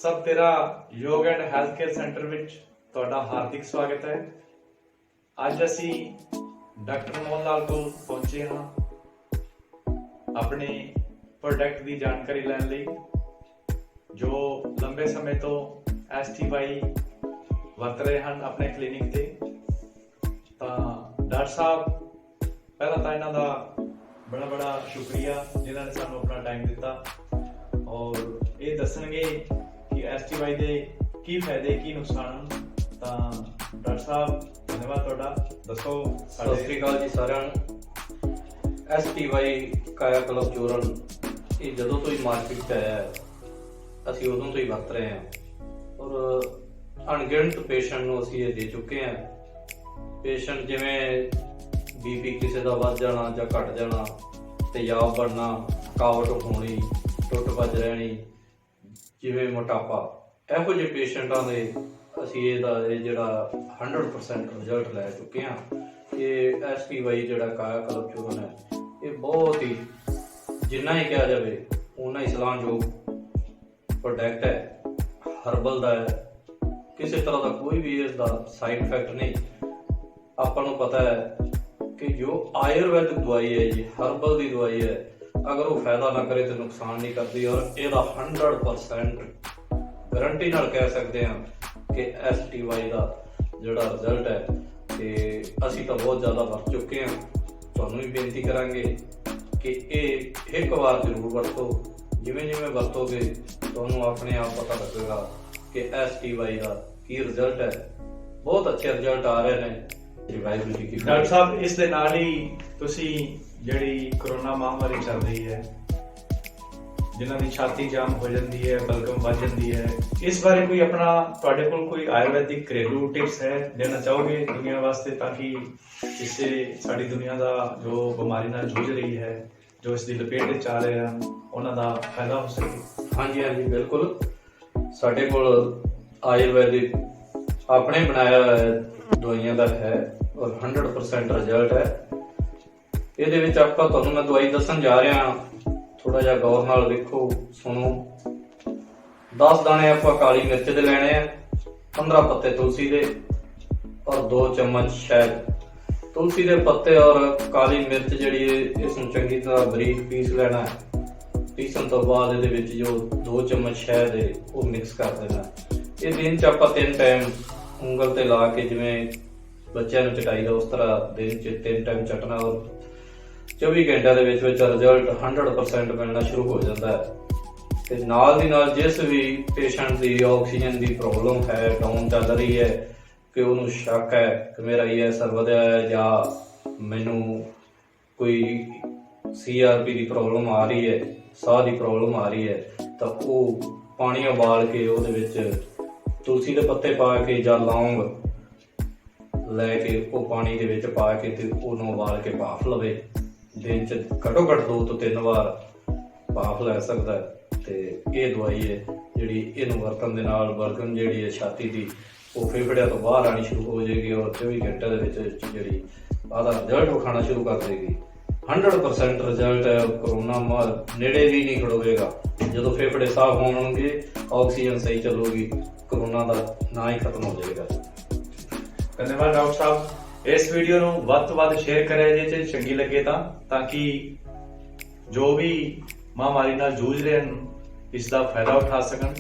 सब तेरा योग and health care centre which तुहाडा हार्दिक स्वागत है। अज असी डॉक्टर मोहन लाल को पहुंचे हाँ अपने प्रोडक्ट की जानकारी लैन लई, जो लंबे समय तो STY वरत रहे हैं अपने क्लीनिक ते। डॉक्टर साहब पहला तो इन्हां दा बड़ा बड़ा शुक्रिया जिन्होंने सानू अपना टाइम दिता और ये दसणगे कि STY दे की फायदे की नुकसान। डॉक्टर साहब धन्यवाद तुहाडा, दसो। सत श्री अकाल जी सारिਆਂ ਨੂੰ। STY काया कल्प चूਰਨ ये ਜਦੋਂ ਤੋਂ ਹੀ ਮਾਰਕੀਟ 'ਚ ਆਇਆ ਹੈ, ਅਸੀਂ ਉਦੋਂ ਤੋਂ ਹੀ ਵਰਤ ਰਹੇ ਹਾਂ ਔਰ ਅਣਗਿਣਤ ਪੇਸ਼ੈਂਟ ਨੂੰ ਅਸੀਂ ਇਹ ਦੇ ਚੁੱਕੇ ਹਾਂ। ਪੇਸ਼ੈਂਟ ਜਿਵੇਂ BP ਕਿਸੇ ਦਾ ਵੱਧ ਜਾਣਾ ਜਾਂ ਘਟ ਜਾਣਾ, ਤੇਜ਼ਾਬ ਬਣਨਾ, ਥਕਾਵਟ ਹੋਣੀ, ਟੁੱਟ ਭੱਜ ਰਹਿਣੀ, ਜਿਵੇਂ ਮੋਟਾਪਾ, ਇਹੋ ਜਿਹੇ ਪੇਸ਼ੈਂਟਾਂ ਦੇ ਅਸੀਂ ਇਹ ਜਿਹੜਾ 100% ਰਿਜ਼ਲਟ ਲੈ ਚੁੱਕੇ ਹਾਂ। ਇਹ STY ਜਿਹੜਾ ਕਾਇਆ ਕਲਪ ਚੂਰਨ ਹੈ, ਇਹ ਬਹੁਤ ਹੀ ਜਿੰਨਾ ਹੀ ਕਿਹਾ ਜਾਵੇ ਉਨਾ ਹੀ ਸਲਾਹਯੋਗ ਪ੍ਰੋਡਕਟ ਹੈ। ਹਰਬਲ ਦਾ ਹੈ, ਕਿਸੇ ਤਰ੍ਹਾਂ ਦਾ ਕੋਈ ਵੀ ਇਸ ਦਾ ਸਾਈਡ ਇਫੈਕਟ ਨਹੀਂ। ਆਪਾਂ ਨੂੰ ਪਤਾ ਹੈ ਕਿ ਜੋ ਆਯੁਰਵੈਦਿਕ ਦਵਾਈ ਹੈ ਜੀ, ਹਰਬਲ ਦੀ ਦਵਾਈ ਹੈ, ਅਗਰ ਉਹ ਫਾਇਦਾ ਨਾ ਕਰੇ ਤਾਂ ਨੁਕਸਾਨ ਨਹੀਂ ਕਰਦੀ। ਔਰ ਇਹਦਾ 100% ਗਰੰਟੀ ਨਾਲ ਕਹਿ ਸਕਦੇ ਹਾਂ ਕਿ STY ਦਾ ਜਿਹੜਾ ਰਿਜ਼ਲਟ ਹੈ ਤੇ ਅਸੀਂ ਤਾਂ ਬਹੁਤ ਜ਼ਿਆਦਾ ਵਰਤ ਚੁੱਕੇ ਹਾਂ। ਤੁਹਾਨੂੰ ਵੀ ਬੇਨਤੀ ਕਰਾਂਗੇ ਕਿ ਇਹ ਇੱਕ ਵਾਰ ਜ਼ਰੂਰ ਵਰਤੋ। ਜਿਵੇਂ ਜਿਵੇਂ ਵਰਤੋਗੇ ਤੁਹਾਨੂੰ ਆਪਣੇ ਆਪ ਪਤਾ ਲੱਗੇਗਾ ਕਿ STY ਦਾ ਕੀ ਰਿਜ਼ਲਟ ਹੈ। ਬਹੁਤ ਅੱਛੇ ਰਿਜ਼ਲਟ ਆ ਰਹੇ ਨੇ। डॉक्टर साहब इस दे नाल ही तुसी ਜਿਹੜੀ कोरोना महामारी चल रही है, जिन्हां दी छाती जाम हो जाती है, बलगम वध जाती है, इस बारे कोई अपना तुहाडे कोल कोई आयुर्वैदिक घरेलू टिप्स है देना चाहोगे दुनिया वास्ते, ताकि इससे साडी दुनिया दा जो बीमारी नाल जूझ रही है, जो इस दी लपेट विच आ रहे हैं, उन्हां दा फायदा हो सके। हाँ जी बिल्कुल। साडे कोल आयुर्वैदिक अपने बनाया होया दवाइयां दा है और 100% रिजल्ट है। ਇਹਦੇ ਵਿੱਚ ਆਪਾਂ ਤੁਹਾਨੂੰ ਮੈਂ ਦਵਾਈ ਦੱਸਣ ਜਾ ਰਿਹਾ ਹਾਂ, ਥੋੜਾ ਜਿਹਾ ਗੌਰ ਨਾਲ ਵੇਖੋ, ਸੁਣੋ। 10 ਦਾਣੇ ਆਪਾਂ ਕਾਲੀ ਮਿਰਚ ਦੇ ਲੈਣੇ ਆ, 15 ਪੱਤੇ ਤੁਲਸੀ ਦੇ ਔਰ 2 ਚਮਚ ਸ਼ਹਿਦ। ਤੁਲਸੀ ਦੇ ਪੱਤੇ ਔਰ ਕਾਲੀ ਮਿਰਚ ਜਿਹੜੀ ਹੈ, ਇਸ ਨੂੰ ਚੰਗੀ ਤਰ੍ਹਾਂ ਬਰੀਕ ਪੀਸ ਲੈਣਾ ਹੈ। ਪੀਸਣ ਤੋਂ ਬਾਅਦ ਇਹਦੇ ਵਿੱਚ ਜੋ 2 ਚਮਚ ਸ਼ਹਿਦ ਹੈ ਉਹ ਮਿਕਸ ਕਰ ਦੇਣਾ। ਇਹ ਦਿਨ 'ਚ ਆਪਾਂ 3 ਟਾਈਮ ਉਂਗਲ ਤੇ ਲਾ ਕੇ, ਜਿਵੇਂ ਬੱਚਿਆਂ ਨੂੰ ਚਟਾਈਦਾ ਉਸ ਤਰ੍ਹਾਂ ਦਿਨ 'ਚ 3 ਟਾਈਮ ਚਟਣਾ ਔਰ 24 ਘੰਟਿਆਂ ਦੇ ਵਿੱਚ ਰਿਜ਼ਲਟ 100% ਮਿਲਣਾ ਸ਼ੁਰੂ ਹੋ ਜਾਂਦਾ ਹੈ। ਤੇ ਨਾਲ ਦੀ ਨਾਲ ਜਿਸ ਵੀ ਪੇਸ਼ੈਂਟ ਦੀ ਆਕਸੀਜਨ ਦੀ ਪ੍ਰੋਬਲਮ ਹੈ, ਡਾਊਨ ਚੱਲ ਰਹੀ ਹੈ, ਕਿ ਉਹਨੂੰ ਸ਼ੱਕ ਹੈ ਕਿ ਮੇਰਾ ESR ਵਧਿਆ ਹੈ ਜਾਂ ਮੈਨੂੰ ਕੋਈ CRP ਦੀ ਪ੍ਰੋਬਲਮ ਆ ਰਹੀ ਹੈ, ਸਾਹ ਦੀ ਪ੍ਰੋਬਲਮ ਆ ਰਹੀ ਹੈ, ਤਾਂ ਉਹ ਪਾਣੀ ਉਬਾਲ ਕੇ ਉਹਦੇ ਵਿੱਚ ਤੁਲਸੀ ਦੇ ਪੱਤੇ ਪਾ ਕੇ ਜਾਂ ਲੌਂਗ ਲੈ ਕੇ ਉਹ ਪਾਣੀ ਦੇ ਵਿੱਚ ਪਾ ਕੇ ਤੇ ਉਹਨੂੰ ਉਬਾਲ ਕੇ ਭਾਫ਼ ਲਵੇ। ਦਿਨ 'ਚ ਘੱਟੋ ਘੱਟ 2 ਤੋਂ 3 ਵਾਰ ਭਾਫ਼ ਲੈ ਸਕਦਾ ਹੈ। ਤੇ ਇਹ ਦਵਾਈ ਹੈ ਜਿਹੜੀ, ਇਹਨੂੰ ਵਰਤਣ ਦੇ ਨਾਲ ਬਲਗਮ ਜਿਹੜੀ ਹੈ ਛਾਤੀ ਦੀ, ਉਹ ਫੇਫੜਿਆਂ ਤੋਂ ਬਾਹਰ ਆਉਣੀ ਸ਼ੁਰੂ ਹੋ ਜਾਏਗੀ ਔਰ 24 ਘੰਟਿਆਂ ਦੇ ਵਿੱਚ ਜਿਹੜੀ ਉਹਦਾ ਰਿਜ਼ਲਟ ਵਿਖਾਉਣਾ ਸ਼ੁਰੂ ਕਰ ਦੇਗੀ। 100% ਰਿਜ਼ਲਟ ਹੈ। ਕਰੋਨਾ ਨੇੜੇ ਵੀ ਨਹੀਂ ਖੜੋਵੇਗਾ। ਜਦੋਂ ਫੇਫੜੇ ਸਾਫ਼ ਹੋਣਗੇ, ਆਕਸੀਜਨ ਸਹੀ ਚੱਲੂਗੀ, ਕਰੋਨਾ ਦਾ ਨਾ ਹੀ ਖਤਮ ਹੋ ਜਾਏਗਾ। ਧੰਨਵਾਦ ਡਾਕਟਰ ਸਾਹਿਬ। ਇਸ ਵੀਡੀਓ ਨੂੰ ਵੱਧ ਤੋਂ ਵੱਧ ਸ਼ੇਅਰ ਕਰਿਆ ਜੇ ਚੰਗੀ ਲੱਗੇ ਤਾਂ ਕਿ ਜੋ ਵੀ ਮਹਾਮਾਰੀ ਨਾਲ ਜੂਝ ਰਹੇ ਹਨ ਇਸ ਦਾ ਫਾਇਦਾ ਉਠਾ ਸਕਣ।